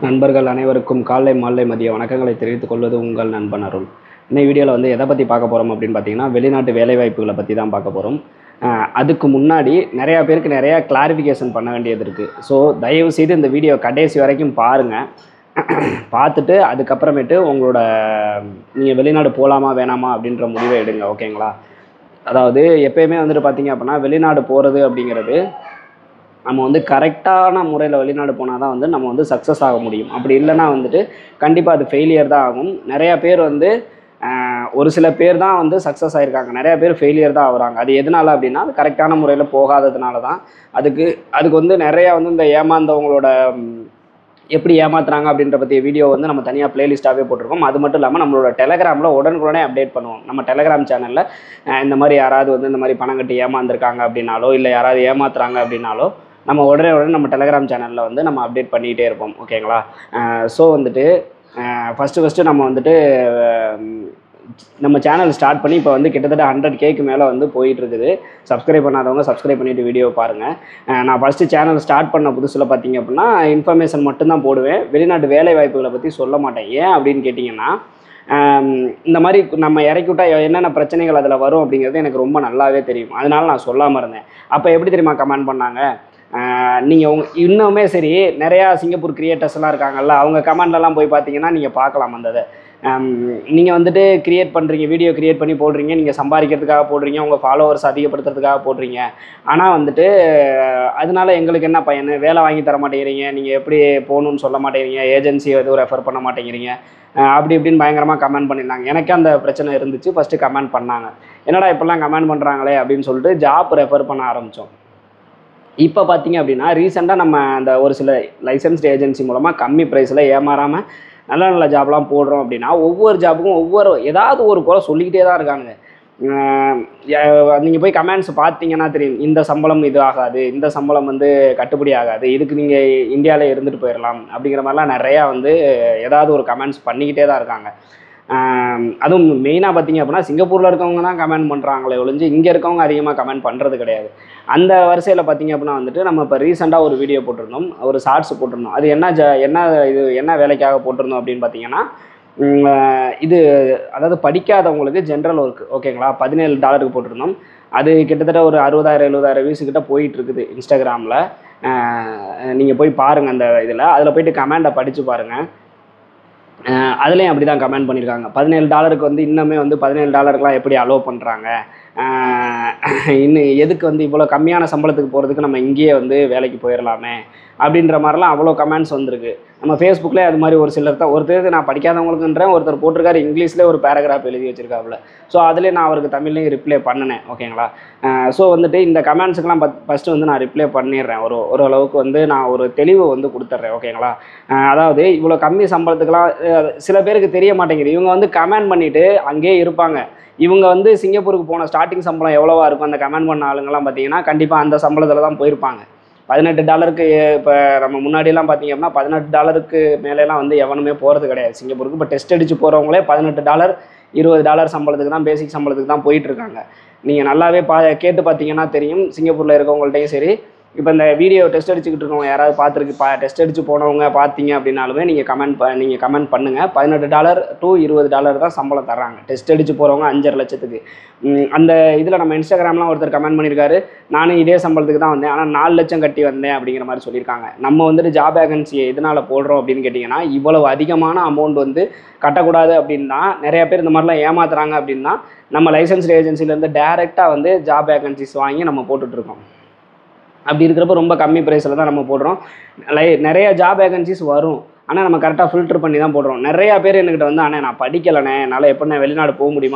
நண்பர்கள் அனைவருக்கும் காலை மாலை மதிய வணக்கங்களை தெரிவித்துக் கொள்வது உங்கள் நண்பன் அருள். இந்த வீடியோவில் வந்து எதை பற்றி பார்க்க போகிறோம் அப்படின்னு பார்த்தீங்கன்னா, வெளிநாட்டு வேலைவாய்ப்புகளை பற்றி தான் பார்க்க போகிறோம். அதுக்கு முன்னாடி நிறையா பேருக்கு நிறையா கிளாரிஃபிகேஷன் பண்ண வேண்டியது இருக்குது. ஸோ தயவு செய்து இந்த வீடியோ கடைசி வரைக்கும் பாருங்கள். பார்த்துட்டு அதுக்கப்புறமேட்டு உங்களோட நீங்கள் வெளிநாடு போகலாமா வேணாமா அப்படின்ற முடிவை எடுங்க. ஓகேங்களா? அதாவது எப்பயுமே வந்துட்டு பார்த்தீங்க அப்படின்னா, வெளிநாடு போகிறது அப்படிங்கிறது நம்ம வந்து கரெக்டான முறையில் வெளிநாடு போனால் தான் வந்து நம்ம வந்து சக்ஸஸ் ஆக முடியும். அப்படி இல்லைன்னா வந்துட்டு கண்டிப்பாக அது ஃபெயிலியர் தான் ஆகும். நிறையா பேர் வந்து ஒரு சில பேர் தான் வந்து சக்ஸஸ் ஆகிருக்காங்க, நிறையா பேர் ஃபெயிலியர் தான் ஆகுறாங்க. அது எதனால் அப்படின்னா, அது கரெக்டான முறையில் போகாததுனால தான். அதுக்கு வந்து நிறையா வந்து இந்த ஏமாந்தவங்களோட எப்படி ஏமாத்துறாங்க அப்படின்ற பற்றிய வீடியோ வந்து நம்ம தனியாக பிளேலிஸ்ட்டாகவே போட்டிருக்கோம். அது மட்டும் இல்லாமல் நம்மளோட டெலகிராமில் உடனுக்குடனே அப்டேட் பண்ணுவோம். நம்ம டெலகிராம் சேனலில் இந்த மாதிரி யாராவது வந்து இந்த மாதிரி பணம் கட்டி ஏமாந்துருக்காங்க அப்படின்னாலோ, இல்லை யாராவது ஏமாத்துறாங்க அப்படின்னாலோ, நம்ம உடனே நம்ம டெலகிராம் சேனலில் வந்து நம்ம அப்டேட் பண்ணிகிட்டே இருப்போம். ஓகேங்களா? ஸோ வந்துட்டு ஃபஸ்ட்டு நம்ம வந்துட்டு நம்ம சேனல் ஸ்டார்ட் பண்ணி இப்போ வந்து கிட்டத்தட்ட 100Kக்கு மேலே வந்து போயிட்டுருக்குது. சப்ஸ்கிரைப் பண்ணாதவங்க சப்ஸ்கிரைப் பண்ணிவிட்டு வீடியோ பாருங்கள். நான் ஃபஸ்ட்டு சேனல் ஸ்டார்ட் பண்ண புதுசில் பார்த்தீங்க அப்படின்னா இன்ஃபர்மேஷன் மட்டும்தான் போடுவேன். வெளிநாட்டு வேலை வாய்ப்புகளை பற்றி சொல்ல மாட்டேன். ஏன் அப்படின்னு கேட்டிங்கன்னா, இந்த மாதிரி நம்ம இறக்கி விட்டால் என்னென்ன பிரச்சனைகள் அதில் வரும் அப்படிங்கிறது எனக்கு ரொம்ப நல்லாவே தெரியும். அதனால நான் சொல்லாமல் இருந்தேன். அப்போ எப்படி தெரியுமா கமெண்ட் பண்ணாங்க? நீங்கள் இன்னுமே சரி, நிறையா சிங்கப்பூர் கிரியேட்டர்ஸ்லாம் இருக்காங்கல்ல, அவங்க கமெண்ட்லலாம் போய் பார்த்தீங்கன்னா நீங்கள் பார்க்கலாம். அந்த இதை நீங்கள் வந்துட்டு வீடியோ கிரியேட் பண்ணி போடுறீங்க, நீங்கள் சம்பாதிக்கிறதுக்காக போடுறீங்க, உங்கள் ஃபாலோவர்ஸ் அதிகப்படுத்துறதுக்காக போடுறீங்க. ஆனால் வந்துட்டு அதனால எங்களுக்கு என்ன பயன்? வேலை வாங்கி தர மாட்டேங்கிறீங்க, நீங்கள் எப்படி போகணுன்னு சொல்ல மாட்டேங்கிறீங்க, ஏஜென்சி எதுவும் ரெஃபர் பண்ண மாட்டேங்கிறீங்க, அப்படி இப்படின்னு பயங்கரமாக கமெண்ட் பண்ணியிருந்தாங்க. எனக்கு அந்த பிரச்சனை இருந்துச்சு. ஃபஸ்ட்டு கமெண்ட் பண்ணாங்க, என்னடா இப்போல்லாம் கமெண்ட் பண்ணுறாங்களே அப்படின்னு சொல்லிட்டு ஜாப் ரெஃபர் பண்ண ஆரம்பித்தோம். இப்போ பார்த்தீங்க அப்படின்னா, ரீசெண்டாக நம்ம அந்த ஒரு சில லைசன்ஸ்டு ஏஜென்சி மூலமாக கம்மி ப்ரைஸில் ஏமாறாமல் நல்ல நல்ல ஜாப்லாம் போடுறோம் அப்படின்னா, ஒவ்வொரு ஜாபுக்கும் ஏதாவது ஒரு குறை சொல்லிக்கிட்டே தான் இருக்கானுங்க. நீங்கள் போய் கமெண்ட்ஸ் பார்த்தீங்கன்னா தெரியும், இந்த சம்பளம் இது ஆகாது, இந்த சம்பளம் வந்து கட்டுப்படி ஆகாது, இதுக்கு நீங்கள் இந்தியாவிலே இருந்துட்டு போயிடலாம் அப்படிங்கிற மாதிரிலாம் நிறையா வந்து ஏதாவது ஒரு கமெண்ட்ஸ் பண்ணிக்கிட்டே தான் இருக்காங்க. அதுவும் மெயினாக பார்த்தீங்க அப்படின்னா, சிங்கப்பூரில் இருக்கவங்க தான் கமெண்ட் பண்ணுறாங்களே ஒழிஞ்சு இங்கே இருக்கவங்க அதிகமாக கமெண்ட் பண்ணுறது கிடையாது. அந்த வரிசையில் பார்த்தீங்க அப்படின்னா வந்துட்டு, நம்ம இப்போ ரீசெண்டாக ஒரு வீடியோ போட்டிருந்தோம், ஒரு ஷார்ட்ஸ் போட்டிருந்தோம். அது என்ன வேலைக்காக போட்டிருந்தோம் அப்படின்னு பார்த்தீங்கன்னா, இது அதாவது படிக்காதவங்களுக்கு ஜென்ரல் ஒர்க். ஓகேங்களா? $17 போட்டிருந்தோம். அது கிட்டத்தட்ட ஒரு 60,000-70,000 வியூஸ் கிட்ட போயிட்டுருக்குது இன்ஸ்டாகிராமில். நீங்கள் போய் பாருங்கள். அதில் போய்ட்டு கமெண்ட்டை படித்து பாருங்கள். அதுலேயும் அப்படி தான் கமெண்ட் பண்ணியிருக்காங்க. $17 வந்து இன்னுமே வந்து $17க்குலாம் எப்படி அலோவ் பண்ணுறாங்க? இன்னும் எதுக்கு வந்து இவ்வளோ கம்மியான சம்பளத்துக்கு போகிறதுக்கு நம்ம இங்கேயே வந்து வேலைக்கு போயிடலாமே அப்படின்ற மாதிரிலாம் அவ்வளோ கமெண்ட்ஸ் வந்திருக்கு. நம்ம ஃபேஸ்புக்கில் அது மாதிரி ஒரு சிலர் தான், ஒருத்தர் நான் படிக்காதவங்களுக்குன்றேன், ஒருத்தர் போட்டிருக்காரு இங்கிலீஷில் ஒரு பேராகிராஃப் எழுதி வச்சுருக்காப்புல. ஸோ அதிலே நான் அவருக்கு தமிழ்லையும் ரிப்ளை பண்ணினேன். ஓகேங்களா? ஸோ வந்துட்டு இந்த கமெண்ட்ஸுக்கெலாம் ஃபஸ்ட்டு வந்து நான் ரிப்ளை பண்ணிடுறேன். ஓரளவுக்கு வந்து நான் ஒரு தெளிவு வந்து கொடுத்துட்றேன். ஓகேங்களா? அதாவது இவ்வளோ கம்மி சம்பளத்துக்கெலாம் சில பேருக்கு தெரிய மாட்டேங்குது. இவங்க வந்து கமெண்ட் பண்ணிவிட்டு அங்கேயே இருப்பாங்க. இவங்க வந்து சிங்கப்பூருக்கு போன ஸ்டார்டிங் சம்பளம் எவ்வளோவா இருக்கும் அந்த கமெண்ட் பண்ண ஆளுங்கள்லாம் பார்த்தீங்கன்னா, கண்டிப்பாக அந்த சம்பளத்தில் தான் போயிருப்பாங்க. $18 இப்போ நம்ம முன்னாடியெல்லாம் பார்த்தீங்க அப்படின்னா, $18 மேலேலாம் வந்து எவனுமே போகிறது கிடையாது சிங்கப்பூருக்கு. இப்போ டெஸ்ட் அடித்து போகிறவங்களே $18 $20 சம்பளத்துக்கு தான், பேசிக் சம்பளத்துக்கு தான் போயிட்டுருக்காங்க. நீங்கள் நல்லாவே கேட்டு பார்த்தீங்கன்னா தெரியும். சிங்கப்பூரில் இருக்கவங்கள்ட்டையும் சரி, இப்போ இந்த வீடியோ டெஸ்ட் அடிச்சுக்கிட்டு இருக்கவங்க யாராவது டெஸ்ட் அடித்து போனவங்க பார்த்தீங்க அப்படின்னாலுமே நீங்கள் கமெண்ட் பண்ணுங்கள். $18 to $20 தான் சம்பளம் தர்றாங்க டெஸ்ட் அடித்து போகிறவங்க 5.5 லட்சத்துக்கு. அந்த இதில் நம்ம இன்ஸ்டாகிராம்லாம் ஒருத்தர் கமெண்ட் பண்ணியிருக்காரு, நானும் இதே சம்பளத்துக்கு தான் வந்தேன், ஆனால் 4 லட்சம் கட்டி வந்தேன் அப்படிங்கிற மாதிரி சொல்லியிருக்காங்க. நம்ம வந்துட்டு ஜாப் வேகன்சியை எதனால் போடுறோம் அப்படின்னு கேட்டிங்கன்னா, இவ்வளவு அதிகமான அமௌண்ட் வந்து கட்டக்கூடாது அப்படின்னா, நிறைய பேர் இந்த மாதிரிலாம் ஏமாத்துறாங்க அப்படின்னா, நம்ம லைசன்ஸ்டு ஏஜென்சிலேருந்து டேரெக்டாக வந்து ஜாப் வேகன்சிஸ் வாங்கி நம்ம போட்டுட்ருக்கோம். அப்படி இருக்கிறப்ப ரொம்ப கம்மி ப்ரைஸில் தான் நம்ம போடுறோம். நிறைய ஜாப் வேகன்சிஸ் வரும், ஆனால் நம்ம கரெக்டாக ஃபில்டர் பண்ணி தான் போடுறோம். நிறையா பேர் என்கிட்ட வந்து, ஆனால் நான் படிக்கலைண்ணே, என்னால் எப்படிண்ணே வெளிநாடு போக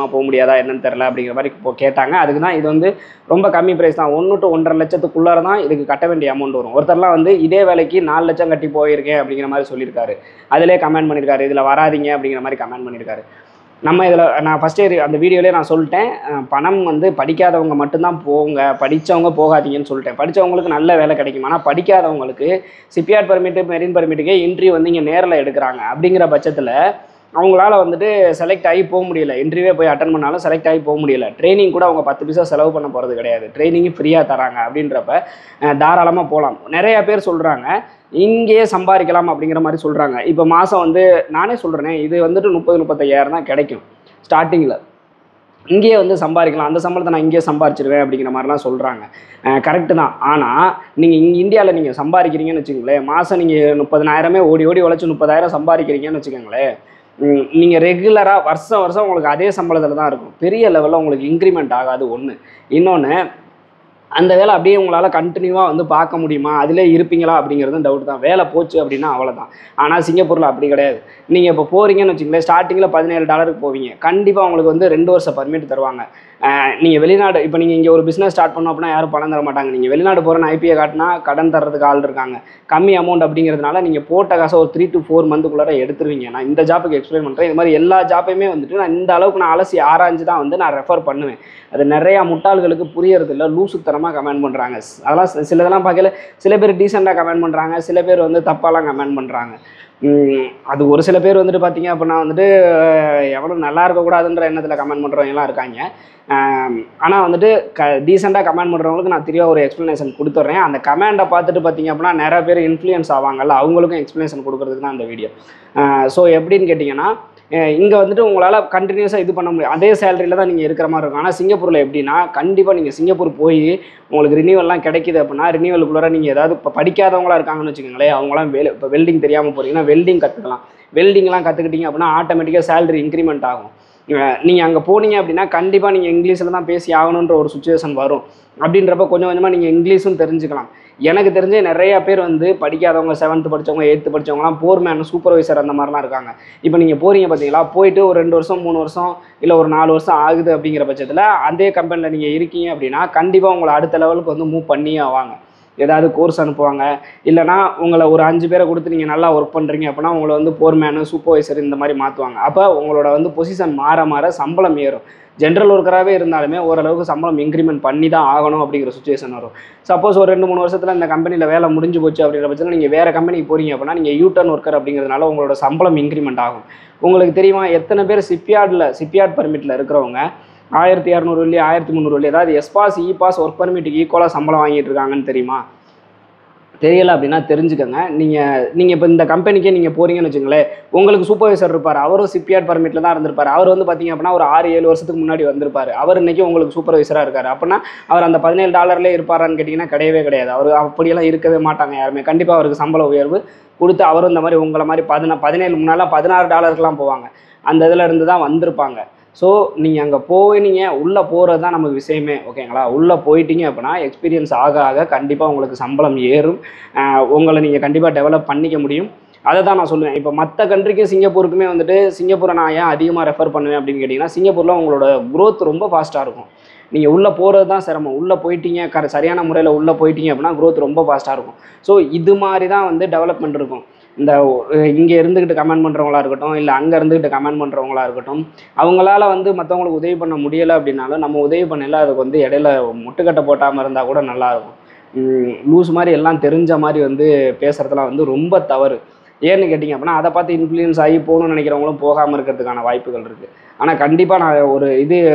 முடியாதா என்னன்னு தெரில அப்படிங்கிற மாதிரி கேட்டாங்க. அதுக்கு தான் இது வந்து ரொம்ப கம்மி ப்ரைஸ் தான். 1 to 1.5 லட்சத்துக்குள்ளார தான் இதுக்கு கட்ட வேண்டிய அமௌண்ட் வரும். ஒருத்தர்லாம் வந்து இதே வேலைக்கு 4 லட்சம் கட்டி போயிருக்கேன் அப்படிங்கிற மாதிரி சொல்லியிருக்காரு. அதிலே கமெண்ட் பண்ணியிருக்காரு, இதில் வராதிங்க அப்படிங்கிற மாதிரி கமெண்ட் பண்ணியிருக்காரு. நான் ஃபஸ்ட்டே அந்த வீடியோலேயே நான் சொல்லிட்டேன், பணம் வந்து படிக்காதவங்க மட்டும்தான் போங்க, படித்தவங்க போகாதீங்கன்னு சொல்லிட்டேன். படித்தவங்களுக்கு நல்ல வேலை கிடைக்கும். ஆனால் படிக்காதவங்களுக்கு சிப்யார்ட் பர்மிட்டு, மெரின் பர்மிட்டுக்கே இன்ட்ரிவ் வந்து இங்கே நேரில் எடுக்கிறாங்க. அப்படிங்கிற பட்சத்தில் அவங்களால வந்துட்டு செலக்ட் ஆகி போக முடியல. இன்டர்வியூவே போய் அட்டன் பண்ணாலும் செலக்ட் ஆகி போக முடியல. ட்ரைனிங் கூட அவங்க 10 பைசா செலவு பண்ண போகிறது கிடையாது. ட்ரைனிங்கும் ஃப்ரீயாக தராங்க. அப்படின்றப்ப தாராளமாக போகலாம். நிறையா பேர் சொல்கிறாங்க இங்கேயே சம்பாதிக்கலாம் அப்படிங்கிற மாதிரி சொல்கிறாங்க. இப்போ மாதம் வந்து நானே சொல்கிறேனே, இது வந்துட்டு 30-35,000 தான் கிடைக்கும் ஸ்டார்டிங்கில். இங்கேயே வந்து சம்பாதிக்கலாம், அந்த சம்பளத்தை நான் இங்கேயே சம்பாரிச்சிருவேன் அப்படிங்கிற மாதிரிலாம் சொல்கிறாங்க. கரெக்டு தான். ஆனால் நீங்கள் இங்கே இந்தியாவில் நீங்கள் சம்பாதிக்கிறீங்கன்னு வச்சுக்கோங்களேன், மாதம் நீங்கள் 30,000 ஓடி ஓடி உழைச்சி 30,000 சம்பாதிக்கிறீங்கன்னு வச்சுக்கோங்களேன், நீங்கள் ரெகுலராக வருஷம் வருஷம் உங்களுக்கு அதே சம்பளத்தில் தான் இருக்கும். பெரிய லெவலில் உங்களுக்கு இன்க்ரிமெண்ட் ஆகாது ஒன்று. இன்னொன்று, அந்த வேலை அப்படியே உங்களால் கண்டினியூவாக வந்து பார்க்க முடியுமா, அதிலே இருப்பீங்களா அப்படிங்கிறதும் டவுட் தான். வேலை போச்சு அப்படின்னா அவ்வளோதான். ஆனால் சிங்கப்பூரில் அப்படி கிடையாது. நீங்கள் இப்போ போகிறீங்கன்னு வச்சுங்களேன், ஸ்டார்டிங்கில் $17 போவீங்க. கண்டிப்பாக உங்களுக்கு வந்து 2 வருஷம் பர்மிட் தருவாங்க. நீங்கள் வெளிநாடு இப்போ நீங்கள் இங்கே ஒரு பிஸ்னஸ் ஸ்டார்ட் பண்ணோம் அப்படின்னா யாரும் பணம் தர மாட்டாங்க. நீங்கள் வெளிநாடு போகிறேன்னு ஐபிஐ காட்டினா கடன் தர்றதுக்கு ஆள் இருக்காங்க. கம்மி அமௌண்ட் அப்படிங்கிறதுனால நீங்கள் போட்ட காசை ஒரு 3 to 4 மந்த்துக்குள்ளார எடுத்துருவீங்க. நான் இந்த ஜாப்புக்கு எக்ஸ்பிளைன் பண்ணுறேன். இது மாதிரி எல்லா ஜாப்பையுமே வந்துட்டு நான் இந்த அளவுக்கு நான் அலசி ஆராய்ஞ்சு தான் வந்து நான் ரெஃபர் பண்ணுவேன். அது நிறையா முட்டாள்களுக்கு புரியறது இல்லை, லூசுத்தனமாக கமெண்ட் பண்ணுறாங்க. அதெல்லாம் சிலதெல்லாம் பார்க்கல. சில பேர் டீசெண்டாக கமெண்ட் பண்ணுறாங்க, சில பேர் வந்து தப்பாலாம் கமெண்ட் பண்ணுறாங்க. அது ஒரு சில பேர் வந்துட்டு பார்த்தீங்க அப்படின்னா வந்துட்டு எவனும் நல்லா இருக்கக்கூடாதுன்ற எண்ணத்தில் கமெண்ட் பண்ணுறவங்கலாம் இருக்காங்க. ஆனால் வந்துட்டு டீசெண்டாக கமெண்ட் பண்ணுறவங்களுக்கு நான் தெளிவாக ஒரு எக்ஸ்ப்ளனேஷன் கொடுத்துட்றேன். அந்த கமெண்டை பார்த்துட்டு பார்த்தீங்க அப்படின்னா நிறைய பேர் இன்ஃப்ளூயன்ஸ் ஆவாங்கல்ல, அவங்களுக்கும் எக்ஸ்ப்ளனேஷன் கொடுக்குறதுக்கு தான் அந்த வீடியோ. ஸோ எப்படின்னு கேட்டிங்கன்னா, இங்கே வந்துட்டு உங்களால் கண்டினியூஸாக இது பண்ண முடியும், அதே சேலரியில் தான் நீங்கள் இருக்கிற மாதிரி இருக்கும். ஆனால் சிங்கப்பூரில் எப்படின்னா, கண்டிப்பாக நீங்கள் சிங்கப்பூர் போய் உங்களுக்கு ரினியூவல்லாம் கிடைக்கிது அப்படின்னா, ரினியூவலுக்குள்ளே நீங்கள் ஏதாவது இப்போ படிக்காதவங்களாக இருக்காங்கன்னு வச்சுக்கோங்களேன், அவங்களாம் இப்போ வெல்டிங் தெரியாமல் போகிறீங்கன்னா வெல்டிங் கற்றுக்கலாம். வெல்டிங்லாம் கற்றுக்கிட்டீங்க அப்படின்னா ஆட்டோமேட்டிக்காக சேலரி இன்க்ரிமெண்ட் ஆகும். நீங்கள் அங்கே போனீங்க அப்படின்னா கண்டிப்பாக நீங்கள் இங்கிலீஷில் தான் பேசி ஆகணுன்ற ஒரு சுச்சுவேஷன் வரும். அப்படின்றப்ப கொஞ்சம் கொஞ்சமாக நீங்கள் இங்கிலீஷும் தெரிஞ்சுக்கலாம். எனக்கு தெரிஞ்ச நிறையா பேர் வந்து படிக்காதவங்க, 7th படித்தவங்க, 8th படித்தவங்களாம் போர்மேன், சூப்பர்வைசர் அந்த மாதிரிலாம் இருக்காங்க. இப்போ நீங்கள் போகிறீங்க பார்த்தீங்களா, போயிட்டு ஒரு 2 வருஷம் 3 வருஷம் இல்லை ஒரு 4 வருஷம் ஆகுது அப்படிங்கிற பட்சத்தில் அதே கம்பெனியில் நீங்கள் இருக்கீங்க அப்படின்னா கண்டிப்பாக உங்களை அடுத்த லெவலுக்கு வந்து மூவ் பண்ணியே ஆவாங்க. ஏதாவது கோர்ஸ் அனுப்புவாங்க. இல்லைனா உங்களை ஒரு 5 பேரை கொடுத்து நீங்கள் நல்லா ஒர்க் பண்ணுறீங்க அப்படின்னா உங்களை வந்து போர்மேனு, சூப்பர்வைசர் இந்த மாதிரி மாற்றுவாங்க. அப்போ உங்களோட வந்து பொசிஷன் மாற மாற சம்பளம் ஏறும். ஜென்ரல் ஒர்க்கராகவே இருந்தாலுமே ஓரளவுக்கு சம்பளம் இன்க்ரிமெண்ட் பண்ணி தான் ஆகணும் அப்படிங்கிற சுச்சுவேஷன் வரும். சப்போஸ் ஒரு 2-3 வருஷத்தில் இந்த கம்பெனியில் வேலை முடிஞ்சு போச்சு அப்படிங்கிற பட்சத்தில் நீங்கள் வேறு கம்பெனிக்கு போகிறீங்க அப்படின்னா நீங்கள் யூட்டர்ன் ஒர்க்கர் அப்படிங்கிறதுனால உங்களோட சம்பளம் இன்க்ரிமெண்ட் ஆகும். உங்களுக்கு தெரியுமா எத்தனை பேர் சிப்யார்ட் பர்மிட்டில் இருக்கிறவங்க 1200 வெள்ளி 1300 வெள்ளி, அதாவது எஸ்பாஸ் இபாஸ் ஒர்க் பர்மிட்டுக்கு ஈக்குவலாக சம்பளம் வாங்கிட்டு இருக்காங்கன்னு தெரியுமா? தெரியலை அப்படின்னா தெரிஞ்சுக்கோங்க. நீங்கள் இப்போ இந்த கம்பெனிக்கே நீங்கள் போகிறீங்கன்னு வச்சுங்களேன், உங்களுக்கு சூப்பர்வைசர் இருப்பார், அவரும் சிப்யார்ட் பர்மிட்டில் தான் இருந்திருப்பார். அவர் வந்து பார்த்தீங்க அப்படின்னா ஒரு 6-7 வருஷத்துக்கு முன்னாடி வந்திருப்பார். அவர் இன்றைக்கி உங்களுக்கு சூப்பர்வைசராக இருக்கார். அப்படின்னா அவர் அந்த $17 இருப்பாரான்னு கேட்டிங்கன்னா கிடையவே கிடையாது. அவர் அப்படியெல்லாம் இருக்கவே மாட்டாங்க யாருமே. கண்டிப்பாக அவருக்கு சம்பள உயர்வு கொடுத்து அவரும் இந்த மாதிரி உங்களை மாதிரி 17 முன்னாலாம் $16 போவாங்க. அந்த இதில் இருந்து தான் வந்திருப்பாங்க. ஸோ நீங்கள் அங்கே போனீங்க, உள்ளே போகிறது தான் நமக்கு விஷயமே. ஓகேங்களா? உள்ளே போயிட்டீங்க அப்படின்னா எக்ஸ்பீரியன்ஸ் ஆக ஆக கண்டிப்பாக உங்களுக்கு சம்பளம் ஏறும். உங்களை நீங்கள் கண்டிப்பாக டெவலப் பண்ணிக்க முடியும். அதை தான் நான் சொல்லுவேன். இப்போ மற்ற கண்ட்ரிக்கும் சிங்கப்பூருக்குமே வந்துட்டு, சிங்கப்பூரை நான் ஏன் அதிகமாக ரெஃபர் பண்ணுவேன் அப்படின்னு கேட்டிங்கன்னா, சிங்கப்பூரில் உங்களோட க்ரோத் ரொம்ப ஃபாஸ்ட்டாக இருக்கும். நீங்கள் உள்ளே போகிறது தான் சிரமம். உள்ளே போயிட்டீங்க, சரியான முறையில் உள்ளே போயிட்டீங்க அப்படின்னா க்ரோத் ரொம்ப ஃபாஸ்ட்டாக இருக்கும். ஸோ இது மாதிரி தான் வந்து டெவலப்மெண்ட் இருக்கும். இந்த இங்கே இருந்துக்கிட்டு கமெண்ட் பண்ணுறவங்களா இருக்கட்டும், இல்லை அங்கே இருந்துக்கிட்டு கமெண்ட் பண்ணுறவங்களா இருக்கட்டும், அவங்களால வந்து மற்றவங்களுக்கு உதவி பண்ண முடியலை அப்படின்னாலும் நம்ம உதவி பண்ணல அதுக்கு வந்து இடையில முட்டுக்கட்டை போட்டாமல் இருந்தால் கூட நல்லாயிருக்கும். லூஸ் மாதிரி எல்லாம் தெரிஞ்ச மாதிரி வந்து பேசுகிறதுலாம் வந்து ரொம்ப தவறு. ஏன்னு கேட்டிங்க அப்படின்னா, அதை பார்த்து இன்ஃப்ளூயன்ஸ் ஆகி போகணும்னு நினைக்கிறவங்களும் போகாமல் இருக்கிறதுக்கான வாய்ப்புகள் இருக்குது. ஆனால் கண்டிப்பாக நான்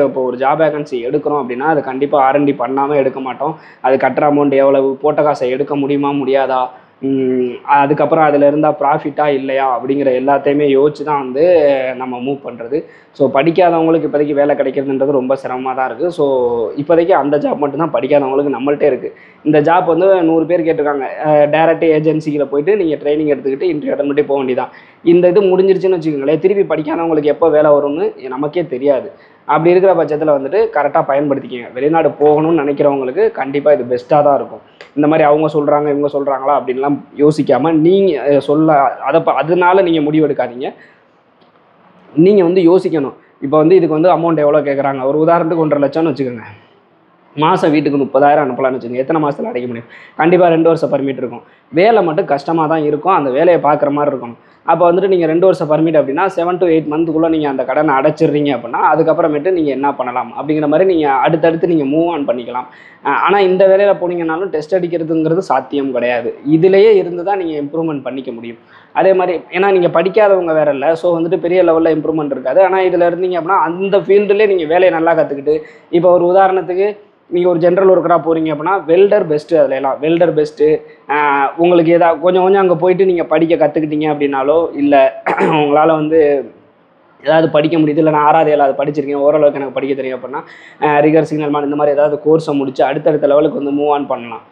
இப்போ ஒரு ஜாப் வேகன்சி எடுக்கிறோம் அப்படின்னா அது கண்டிப்பாக R&D பண்ணாமல் எடுக்க மாட்டோம். அது கட்டுற அமௌண்ட் எவ்வளவு, போட்ட காசை எடுக்க முடியுமா முடியாதா, அதுக்கப்புறம் அதில் இருந்தால் ப்ராஃபிட்டா இல்லையா அப்படிங்கிற எல்லாத்தையுமே யோசிச்சு தான் வந்து நம்ம மூவ் பண்ணுறது. ஸோ படிக்காதவங்களுக்கு இப்போதைக்கு வேலை கிடைக்கிறதுன்றது ரொம்ப சிரமமாக தான் இருக்குது. ஸோ இப்போதைக்கு அந்த ஜாப் மட்டும்தான் படிக்காதவங்களுக்கு நம்மள்ட்டே இருக்குது. இந்த ஜாப் வந்து 100 பேர் கேட்டிருக்காங்க. டேரக்ட் ஏஜென்சியில் போயிட்டு நீங்கள் ட்ரைனிங் எடுத்துக்கிட்டு இன்டர்வியூ அட்டன் பண்ணி போக வேண்டியதான். இந்த இது முடிஞ்சிருச்சுன்னு வச்சுக்கோங்களேன், திருப்பி படிக்காதவங்களுக்கு எப்போ வேலை வரும்னு நமக்கே தெரியாது. அப்படி இருக்கிற பட்சத்தில் வந்துட்டு கரெக்டாக பயன்படுத்திக்கங்க. வெளிநாடு போகணும்னு நினைக்கிறவங்களுக்கு கண்டிப்பாக இது பெஸ்ட்டாக தான் இருக்கும். இந்த மாதிரி அவங்க சொல்கிறாங்க இவங்க சொல்கிறாங்களா அப்படின்லாம் யோசிக்காமல் நீங்கள் அதனால நீங்கள் முடிவு எடுக்காதீங்க. நீங்கள் வந்து யோசிக்கணும். இப்போ வந்து இதுக்கு வந்து அமௌண்ட் எவ்வளோ கேட்குறாங்க, ஒரு உதாரணத்துக்கு 1,50,000 வச்சுக்கோங்க. மாதம் வீட்டுக்கு 30,000 அனுப்பலாம்னு வச்சுக்கோங்க. எத்தனை மாதத்தில் அடைக்க முடியும்? கண்டிப்பாக 2 வருஷம் பர்மிட் இருக்கும். வேலை மட்டும் கஷ்டமாக தான் இருக்கும். அந்த வேலையை பார்க்குற மாதிரி இருக்கணும். அப்போ வந்துட்டு நீங்கள் 2 வருஷம் பர்மிட் அப்படின்னா 7 to 8 மந்த்துக்குள்ளே நீங்கள் அந்த கடனை அடைச்சிடுறீங்க அப்படின்னா அதுக்கப்புறமேட்டு நீங்கள் என்ன பண்ணலாம் அப்படிங்கிற மாதிரி நீங்கள் அடுத்தடுத்து நீங்கள் மூவ் ஆன் பண்ணிக்கலாம். ஆனால் இந்த வேலையில் போனீங்கன்னாலும் டெஸ்ட் அடிக்கிறதுங்கிறது சாத்தியம் கிடையாது. இதிலேயே இருந்து தான் நீங்கள் இம்ப்ரூவ்மெண்ட் பண்ணிக்க முடியும். அதே மாதிரி ஏன்னா நீங்கள் படிக்காதவங்க வேற இல்லை. ஸோ வந்துட்டு பெரிய லெவலில் இம்ப்ரூவ்மெண்ட் இருக்காது. ஆனால் இதில் இருந்தீங்க அப்படின்னா அந்த ஃபீல்டுலேயே நீங்கள் வேலையை நல்லா கற்றுக்கிட்டு இப்போ ஒரு உதாரணத்துக்கு நீங்கள் ஒரு ஜென்ரல் ஒர்க்கராக போகிறீங்க அப்படின்னா வெல்டர் பெஸ்ட்டு, அதில் எல்லாம் வெல்டர் பெஸ்ட்டு. உங்களுக்கு ஏதாவது கொஞ்சம் கொஞ்சம் அங்கே போயிட்டு நீங்கள் படிக்க கற்றுக்கிட்டீங்க அப்படின்னாலோ இல்லை உங்களால் வந்து ஏதாவது படிக்க முடியுது, இல்லை நான் 6வது 7வது படிச்சிருக்கேன், ஓரளவுக்கு எனக்கு படிக்க தெரியும் அப்படின்னா ரிகர் சிக்னல்மேன் இந்த மாதிரி ஏதாவது கோர்ஸை முடிச்சு அடுத்தடுத்த லெவலுக்கு வந்து மூவ் ஆன் பண்ணலாம்.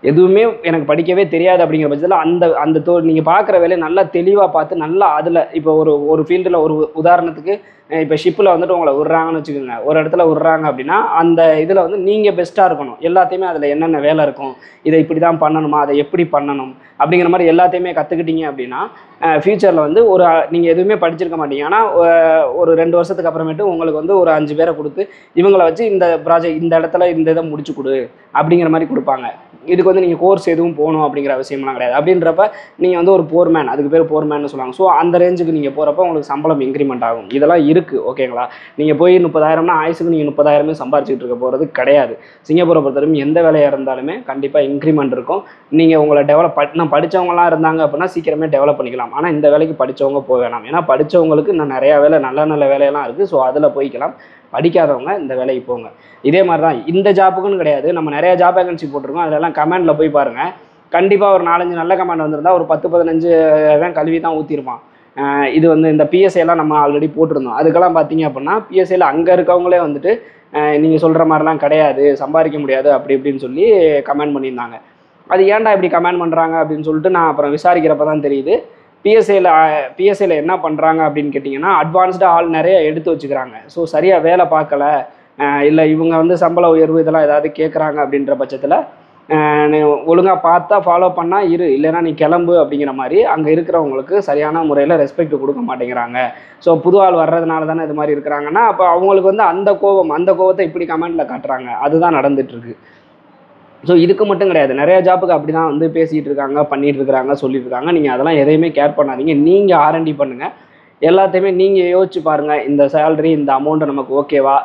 எதுவுமே எனக்கு படிக்கவே தெரியாது அப்படிங்கிற பட்சத்தில் அந்த நீங்கள் பார்க்குற வேலையை நல்லா தெளிவாக பார்த்து நல்லா அதில் இப்போ ஒரு ஃபீல்டில் ஒரு உதாரணத்துக்கு இப்போ ஷிப்பில் வந்துட்டு உங்களை விட்றாங்கன்னு வச்சுக்கோங்க. ஒரு இடத்துல விட்றாங்க அப்படின்னா அந்த இதில் வந்து நீங்கள் பெஸ்ட்டாக இருக்கணும். எல்லாத்தையுமே அதில் என்னென்ன வேலை இருக்கும், இதை இப்படி தான் பண்ணணுமா, அதை எப்படி பண்ணணும் அப்படிங்கிற மாதிரி எல்லாத்தையுமே கற்றுக்கிட்டீங்க அப்படின்னா ஃப்யூச்சரில் வந்து நீங்கள் எதுவுமே படிச்சிருக்க மாட்டீங்க. ஆனால் ஒரு 2 வருஷத்துக்கு அப்புறமேட்டு உங்களுக்கு வந்து ஒரு 5 பேரை கொடுத்து இவங்களை வச்சு இந்த ப்ராஜெக்ட் இந்த இடத்துல இந்த இதை முடிச்சு கொடு அப்படிங்கிற மாதிரி கொடுப்பாங்க. இதுக்கு வந்து நீங்கள் கோர்ஸ் எதுவும் போகணும் அப்படிங்கிற அவசியம்லாம் கிடையாது. அப்படின்றப்ப நீங்கள் வந்து ஒரு போர்மேன், அதுக்கு பேர் போர்மேன்னு சொல்லுவாங்க. ஸோ அந்த ரேஞ்சுக்கு நீங்கள் போகிறப்ப உங்களுக்கு சம்பளம் இன்க்ரிமெண்ட் ஆகும். இதெல்லாம் இருக்குது ஓகேங்களா. நீங்கள் போய் 30,000னா ஆயுசுக்கு நீங்கள் 30,000 சம்பாரிச்சிட்டு இருக்க போகிறது கிடையாது. சிங்கப்பூரை பொறுத்தவரைக்கும் எந்த வேலையாக இருந்தாலுமே கண்டிப்பாக இன்க்ரிமெண்ட் இருக்கும். நீங்கள் உங்களை படித்தவங்களாம் இருந்தாங்க அப்படின்னா சீக்கிரமே டெவலப் பண்ணிக்கலாம். ஆனால் இந்த வேலைக்கு படித்தவங்க போக வேணாம். ஏன்னா படித்தவங்களுக்கு இன்னும் நிறையா வேலை நல்ல வேலையெல்லாம் இருக்குது. ஸோ அதில் போய்க்கலாம். படிக்காதவங்க இந்த வேலைக்கு போங்க. இதே மாதிரி தான் இந்த ஜாப்புக்குன்னு கிடையாது. நம்ம நிறைய ஜாப் வேகன்சி போட்டிருக்கோம். அதெல்லாம் கமெண்டில் போய் பாருங்கள். கண்டிப்பாக ஒரு 4-5 நல்ல கமெண்ட் வந்திருந்தால் ஒரு 10-15 கல்வி தான் ஊற்றிருப்பான். இது வந்து இந்த பிஎஸ்ஐலாம் நம்ம ஆல்ரெடி போட்டிருந்தோம். அதுக்கெல்லாம் பார்த்தீங்க அப்படின்னா பிஎஸ்ஐயில் அங்கே இருக்கவங்களே வந்துட்டு நீங்கள் சொல்கிற மாதிரிலாம் கிடையாது, சம்பாதிக்க முடியாது அப்படி இப்படின்னு சொல்லி கமெண்ட் பண்ணியிருந்தாங்க. அது ஏன்டா இப்படி கமெண்ட் பண்ணுறாங்க அப்படின்னு சொல்லிட்டு நான் அப்புறம் விசாரிக்கிறப்ப தான் தெரியுது. பிஎஸ்ஐயில் என்ன பண்ணுறாங்க அப்படின்னு கேட்டிங்கன்னா அட்வான்ஸ்டாக ஆள் நிறைய எடுத்து வச்சுக்கிறாங்க. ஸோ சரியாக வேலை பார்க்கல, இல்லை இவங்க வந்து சம்பள உயர்வு இதெல்லாம் ஏதாவது கேட்குறாங்க அப்படின்ற பட்சத்தில் நீ ஒழுங்காக பார்த்தா ஃபாலோ பண்ணால் இல்லைன்னா நீ கிளம்பு அப்படிங்கிற மாதிரி அங்கே இருக்கிறவங்களுக்கு சரியான முறையில் ரெஸ்பெக்ட் கொடுக்க மாட்டேங்கிறாங்க. ஸோ புது ஆள் வர்றதுனால தானே இது மாதிரி இருக்கிறாங்கன்னா அப்போ அவங்களுக்கு வந்து அந்த கோவத்தை இப்படி கமெண்டில் காட்டுறாங்க. அதுதான் நடந்துகிட்ருக்கு. ஸோ இதுக்கு மட்டும் கிடையாது, நிறைய ஜாப்புக்கு அப்படி தான் வந்து பேசிகிட்டு இருக்காங்க, பண்ணிகிட்டு இருக்கிறாங்க, சொல்லிட்டு இருக்காங்க. நீங்கள் அதெல்லாம் எதையுமே கேர் பண்ணாதீங்க. நீங்கள் R&D பண்ணுங்கள். எல்லாத்தையுமே நீங்கள் யோசிச்சு பாருங்கள். இந்த சேலரி இந்த அமௌண்ட்டு நமக்கு ஓகேவா,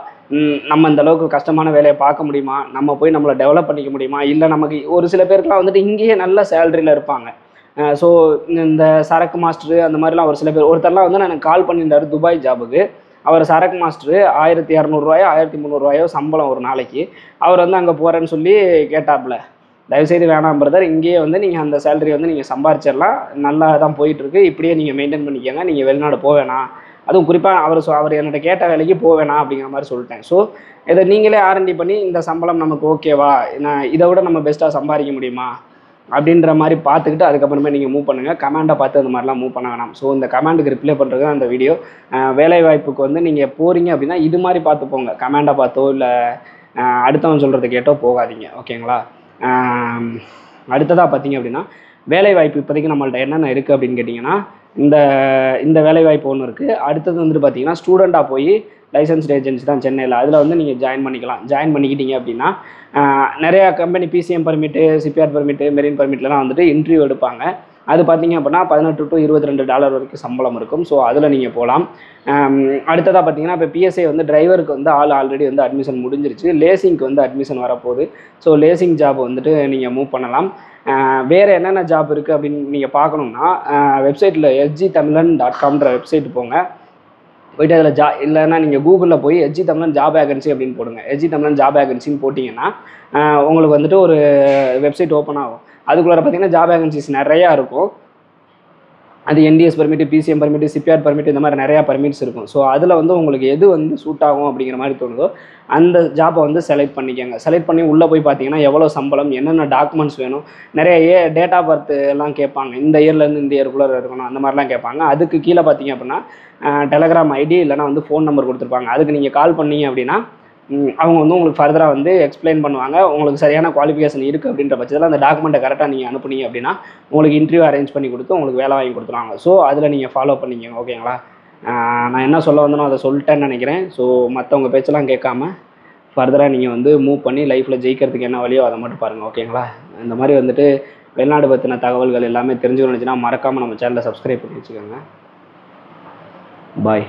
நம்ம இந்த அளவுக்கு கஷ்டமான வேலையை பார்க்க முடியுமா, நம்ம போய் நம்மளை டெவலப் பண்ணிக்க முடியுமா, இல்லை நமக்கு ஒரு சில பேருக்குலாம் வந்துட்டு இங்கேயே நல்ல சேலரியில் இருப்பாங்க. ஸோ இந்த சரக்கு மாஸ்டரு அந்த மாதிரிலாம் ஒரு சில பேர் ஒருத்தர்லாம் வந்து எனக்கு கால் பண்ணியிருந்தார் துபாய் ஜாபுக்கு. அவர் சரக்கு மாஸ்டரு 1,200 1,300 சம்பளம் ஒரு நாளைக்கு. அவர் வந்து அங்கே போகிறேன்னு சொல்லி கேட்டாப்புல. தயவுசெய்து வேணாம் பிரதர், இங்கேயே வந்து நீங்கள் அந்த சேலரி வந்து நீங்கள் சம்பாரிச்சிடலாம், நல்லா தான் போயிட்டுருக்கு, இப்படியே நீங்கள் மெயின்டைன் பண்ணிக்கோங்க, நீங்கள் வெளிநாடு போவேணாம், அதுவும் குறிப்பாக அவர் என்கிட்ட கேட்ட வேலைக்கு போவேணாம் அப்படிங்கிற மாதிரி சொல்லிட்டேன். ஸோ இதை நீங்களே R&D பண்ணி இந்த சம்பளம் நமக்கு ஓகேவா, இதை விட நம்ம பெஸ்ட்டாக சம்பாதிக்க முடியுமா அப்படின்ற மாதிரி பார்த்துக்கிட்டு அதுக்கப்புறமே நீங்கள் மூவ் பண்ணுங்கள். கமெண்டை பார்த்து அந்த மாதிரிலாம் மூவ் பண்ண வேணாம். ஸோ இந்த கமெண்டுக்கு ரிப்ளை பண்ணுறது அந்த வீடியோ. வேலைவாய்ப்புக்கு வந்து நீங்கள் போகிறீங்க அப்படின்னா இது மாதிரி பார்த்து போங்க. கமெண்டை பார்த்தோ இல்லை அடுத்தவன் சொல்கிறத கேட்டோ போகாதீங்க ஓகேங்களா. அடுத்ததாக பார்த்தீங்க அப்படின்னா வேலைவாய்ப்பு இப்போதைக்கு நம்மள்ட்ட என்னென்ன இருக்குது அப்படின்னு கேட்டிங்கன்னா இந்த வேலைவாய்ப்பு ஒன்று இருக்குது. அடுத்தது வந்துட்டு பார்த்தீங்கன்னா ஸ்டூடெண்ட்டாக போய் லைசன்ஸ்டு ஏஜென்சி தான் சென்னையில், அதில் வந்து நீங்கள் ஜாயின் பண்ணிக்கலாம். ஜாயின் பண்ணிக்கிட்டீங்க அப்படின்னா நிறையா company PCM permit, CPR permit, marine பர்மிட்லாம் வந்துட்டு இன்டர்வியூ எடுப்பாங்க. அது பார்த்தீங்க அப்படின்னா $18 to $22 வரைக்கும் சம்பளம் இருக்கும். ஸோ அதில் நீங்கள் போகலாம். அடுத்ததாக பார்த்தீங்கன்னா இப்போ PSI வந்து டிரைவருக்கு வந்து ஆல்ரெடி வந்து அட்மிஷன் முடிஞ்சிருச்சு. லேசிங்க்கு வந்து அட்மிஷன் வரப்போகுது. ஸோ லேசிங் ஜாப் வந்துட்டு நீங்கள் மூவ் பண்ணலாம். வேறு என்னென்ன ஜாப் இருக்குது அப்படின்னு நீங்கள் பார்க்கணுன்னா வெப்சைட்டில் sgtamizhan.comன்ற வெப்சைட் போங்க. போய்ட்டு அதில் இல்லைன்னா நீங்கள் கூகுளில் போய் SG தமிழன் ஜாப் வேகன்சி அப்படின்னு போடுங்க. SG தமிழன் ஜாப் வேகன்சின்னு போட்டிங்கன்னா உங்களுக்கு வந்துட்டு ஒரு வெப்சைட் ஓப்பன் ஆகும். அதுக்குள்ளே பார்த்தீங்கன்னா ஜாப் வேகன்சிஸ் நிறையா இருக்கும். அது NDS permit, PCM permit, CPR permit, இந்த மாதிரி நிறையா பர்மிட்ஸ் இருக்கும். ஸோ அதில் வந்து உங்களுக்கு எது வந்து சூட் ஆகும் அப்படிங்கிற மாதிரி தோணுதோ அந்த ஜாப்பை வந்து செலக்ட் பண்ணிக்கோங்க. செலக்ட் பண்ணி உள்ளே போய் பார்த்தீங்கன்னா எவ்வளோ சம்பளம், என்னென்ன டாக்குமெண்ட்ஸ் வேணும், நிறைய டேட் ஆஃப் பர்த் எல்லாம் கேட்பாங்க. இந்த இயர்லேருந்து இந்த இயருக்குள்ளே இருக்கணும் அந்த மாதிரிலாம் கேட்பாங்க. அதுக்கு கீழே பார்த்தீங்க அப்படின்னா டெலகிராம் ஐடி இல்லைனா வந்து ஃபோன் நம்பர் கொடுத்துருப்பாங்க. அதுக்கு நீங்கள் கால் பண்ணீங்க அப்படின்னா அவங்க வந்து உங்களுக்கு ஃபர்தராக வந்து எக்ஸ்பிளைன் பண்ணுவாங்க. உங்களுக்கு சரியான குவாலிஃபிகேஷன் இருக்குது அப்படின்ற பட்சத்தில் அந்த டாக்குமெண்ட்டை கரெக்டாக நீங்கள் அனுப்புனீங்க அப்படின்னா உங்களுக்கு இன்டர்வியூ அரேஞ்ச் பண்ணி கொடுத்து உங்களுக்கு வேலை வாங்கி கொடுத்துருவாங்க. ஸோ அதில் நீங்கள் ஃபாலோ பண்ணிக்கோங்க ஓகேங்களா. நான் என்ன சொல்ல வந்தனோ அதை சொல்லிட்டேன்னு நினைக்கிறேன். ஸோ மற்றவங்க பேச்செல்லாம் கேட்காம ஃபர்தராக நீங்கள் வந்து மூவ் பண்ணி லைஃப்பில் ஜெயிக்கிறதுக்கு என்ன வழியோ அதை மட்டும் பாருங்கள். ஓகேங்களா? இந்த மாதிரி வந்துட்டு வெளிநாடு பற்றின தகவல்கள் எல்லாமே தெரிஞ்சுக்கணுச்சுன்னா மறக்காமல் நம்ம சேனலை சப்ஸ்கிரைப் பண்ணி வச்சுக்கோங்க. பாய்.